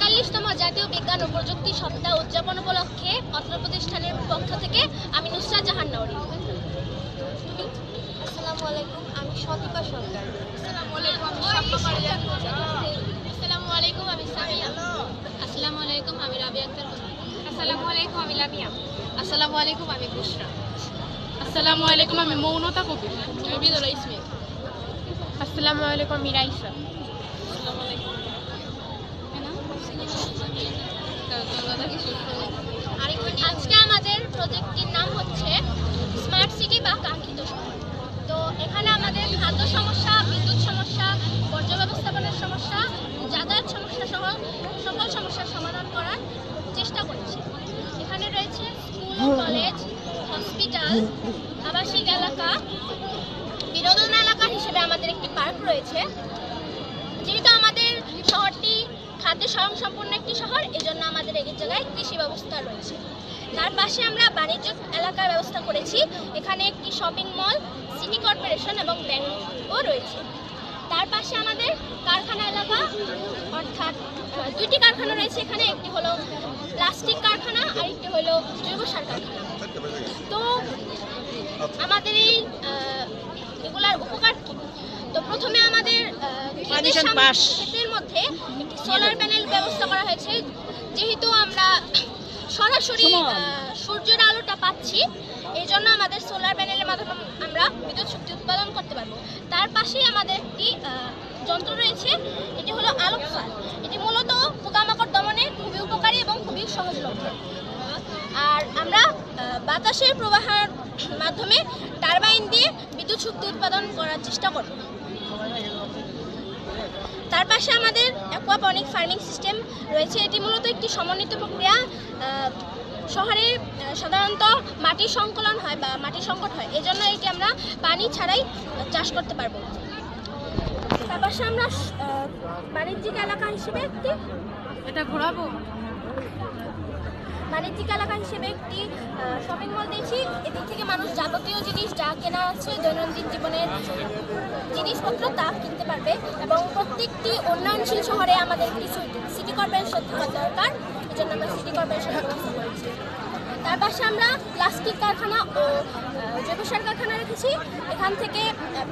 45তম জাতীয় বিজ্ঞান ও প্রযুক্তি সপ্তাহ উদযাপন উপলক্ষে অত্র প্রতিষ্ঠানের পক্ষ থেকে আমি নুসরাত জাহান নওরী। আসসালামু আলাইকুম, আমি শতিকা সরকার। আসসালামু আলাইকুম, আমি শাপলা পারিয়া। আসসালামু আলাইকুম, আমি সামিয়া। আসসালামু আলাইকুম, আমি রাবিয়া আক্তার। আসসালামু আলাইকুম, আমি লামিয়া। আসসালামু আলাইকুম, আমি বুশরা। আসসালামু আলাইকুম, আমি মৌনতা কবির। আমি বিদুল ইসমিয়া। আসসালামু আলাইকুম, আমি রাইসা। আজকে আমাদের প্রজেক্টটির নাম হচ্ছে স্মার্ট সিটি বা কাঙ্ক্ষিত শহর। তো এখানে আমাদের খাদ্য সমস্যা, বিদ্যুৎ সমস্যা, বর্জ্য ব্যবস্থাপনার সমস্যা, যাতায়াত সমস্যা সহ সকল সমস্যার সমাধান করার চেষ্টা করেছি। এখানে রয়েছে স্কুল ও কলেজ, হসপিটাল, আবাসিক এলাকা, বিনোদন এলাকা হিসেবে আমাদের একটি পার্ক রয়েছে। যেহেতু আমাদের শহরটি খাদ্য স্বয়ংসম্পূর্ণ একটি শহর, এজন্য আমাদের এই জায়গায় কৃষি ব্যবস্থা রয়েছে। তার পাশে আমরা বাণিজ্য এলাকার ব্যবস্থা করেছি। এখানে একটি শপিং মল, সিটি কর্পোরেশন এবং ব্যাংকও রয়েছে। তার পাশে আমাদের কারখানা এলাকা, অর্থাৎ দুইটি কারখানা রয়েছে এখানে। একটি হলো প্লাস্টিক কারখানা আর একটি হলো জৈব সার কারখানা। তো আমাদের এই এগুলার উপকার কি? তো প্রথমে আমাদের ক্ষেতের মধ্যে একটি সোলার প্যানেল ব্যবস্থা করা হয়েছে। যেহেতু আমরা সরাসরি সূর্যের আলোটা পাচ্ছি, এই জন্য আমাদের সোলার প্যানেলের মাধ্যমে আমরা বিদ্যুৎ শক্তি উৎপাদন করতে পারবো। তার পাশেই আমাদের একটি যন্ত্র রয়েছে, এটি হলো আলোক ফান। এটি মূলত পোকামাকড় দমনে খুবই উপকারী এবং খুবই সহজলভ্য। আর আমরা বাতাসের প্রবাহের মাধ্যমে টারবাইন দিয়ে বিদ্যুৎ শক্তি উৎপাদন করার চেষ্টা করব। তার পাশে আমাদের অ্যাকোয়াপনিক ফার্মিং সিস্টেম রয়েছে। এটি মূলত একটি সমন্বিত প্রক্রিয়া। শহরে সাধারণত মাটির সংকলন হয় বা মাটির সংকট হয়, এজন্য এটি আমরা পানি ছাড়াই চাষ করতে পারবো। তার পাশে আমরা বাণিজ্যিক এলাকা হিসেবে একটি বাণিজ্যিক এলাকা হিসেবে একটি শপিং মল দিয়েছি। এদিক থেকে মানুষ যাবতীয় জিনিস যা কেনা আছে, দৈনন্দিন জীবনের জিনিসপত্র তা কিনতে পারবে। এবং প্রত্যেকটি উন্নয়নশীল শহরে আমাদের কিছু সিটি কর্পোরেশন থাকা দরকার, এই জন্য আমরা সিটি কর্পোরেশন ব্যবস্থা করেছি। তার পাশে আমরা প্লাস্টিক কারখানা ও জৈব সার কারখানা রেখেছি। এখান থেকে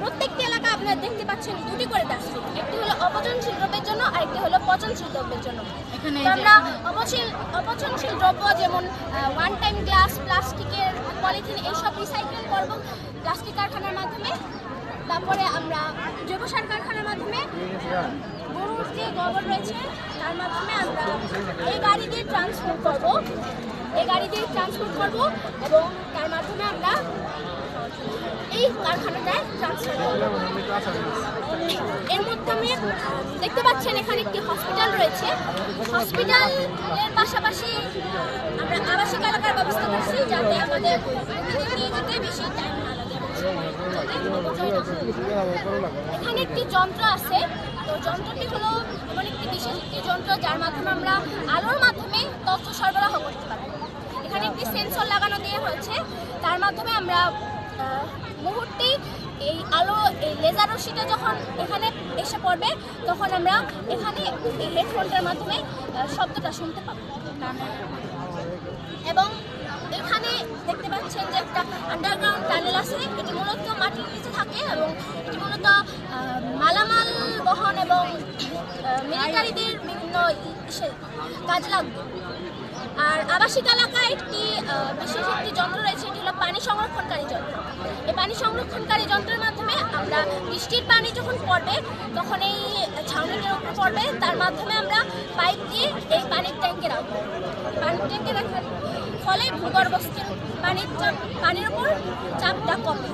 প্রত্যেকটি এলাকা আপনারা দেখতে পাচ্ছেন দুটি করে ডাস্টবিন। একটি হলো অপচনশীল দ্রব্যের জন্য, আরেকটি হলো পচনশীল দ্রব্যের জন্য। আমরা অপচনশীল দ্রব্য যেমন ওয়ান টাইম গ্লাস, প্লাস্টিকের পলিথিন এইসব রিসাইকেল করব প্লাস্টিক কারখানার মাধ্যমে। তারপরে আমরা জৈব সার কারখানার মাধ্যমে গরুর যে গোবর রয়েছে তার মাধ্যমে আমরা এই গাড়ি দিয়ে ট্রান্সপোর্ট করব এবং তার মাধ্যমে আমরা এই কারখানাটায় ট্রান্সফার করব। এর মধ্যে আমি দেখতে পাচ্ছেন এখানে একটি হসপিটাল রয়েছে। হসপিটালের পাশাপাশি আমরা আবাসিক এলাকার ব্যবস্থা করছি, যাতে আমাদের নিয়ে যেতে বেশি টাইম না লাগে। এখানে একটি যন্ত্র আছে। তো যন্ত্রটি হলো এমন একটি বিশেষ একটি যন্ত্র যার মাধ্যমে আমরা আলোর মাধ্যমে তথ্য সরবরাহ করতে পারি। এখানে একটি সেন্সর লাগানো দেওয়া হয়েছে, তার মাধ্যমে আমরা মুহূর্তে এই আলো, এই লেজার রশ্মিটা যখন এখানে এসে পড়বে তখন আমরা এখানে এই হেডফোনটার মাধ্যমে শব্দটা শুনতে পাবো। এবং এখানে দেখতে পাচ্ছেন যে একটা আন্ডারগ্রাউন্ড টানেল আছে। এটি মূলত মাটির নিচে থাকে এবং এটি মূলত মালামাল বহন এবং মিলিটারিদের বিভিন্ন কাজ লাগবে। আর আবাসিক এলাকায় একটি বিশেষ একটি যন্ত্র রয়েছে, এটি হলো পানি সংরক্ষণকারী যন্ত্র। এই পানি সংরক্ষণকারী যন্ত্রের মাধ্যমে আমরা বৃষ্টির পানি যখন পড়বে তখন এই ছাউনিটার উপর পড়বে, তার মাধ্যমে আমরা পাইপ দিয়ে এই পানির ট্যাঙ্কে রাখবো। পানির ট্যাঙ্কে রাখার ফলে ভূগর্ভস্থ পানির উপর চাপটা কমে।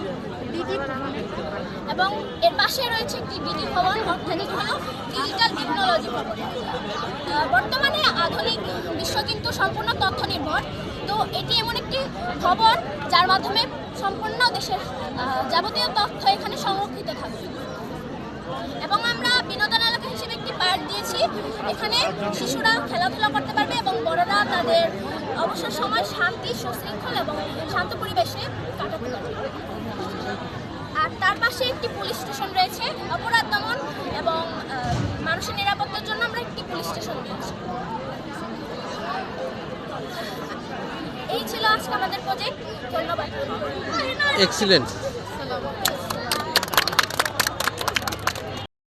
এবং এর পাশে রয়েছে একটি ডিডি ভবন, অর্থাৎ হলো ডিজিটাল টেকনোলজি ভবন। বর্তমানে আধুনিক বিশ্ব কিন্তু সম্পূর্ণ তথ্য নির্ভর। তো এটি এমন একটি ভবন যার মাধ্যমে সম্পূর্ণ দেশের যাবতীয় তথ্য এখানে সংরক্ষিত থাকবে। এবং আমরা বিনোদন এলাকা হিসেবে একটি পার্ক দিয়েছি। এখানে শিশুরা খেলাধুলা করতে পারবে এবং বড়রা তাদের অবসর সময় শান্তি, সুশৃঙ্খল এবং শান্ত পরিবেশে কাটাতে পারবে। আর তার পাশে একটি পুলিশ স্টেশন রয়েছে অপরাধ দমন এবং মানুষের নিরাপত্তার জন্য আমরা একটি পুলিশ স্টেশন দিয়েছি। এই ছিল আজকে আমাদের প্রজেক্ট। ধন্যবাদ। এক্সিলেন্ট।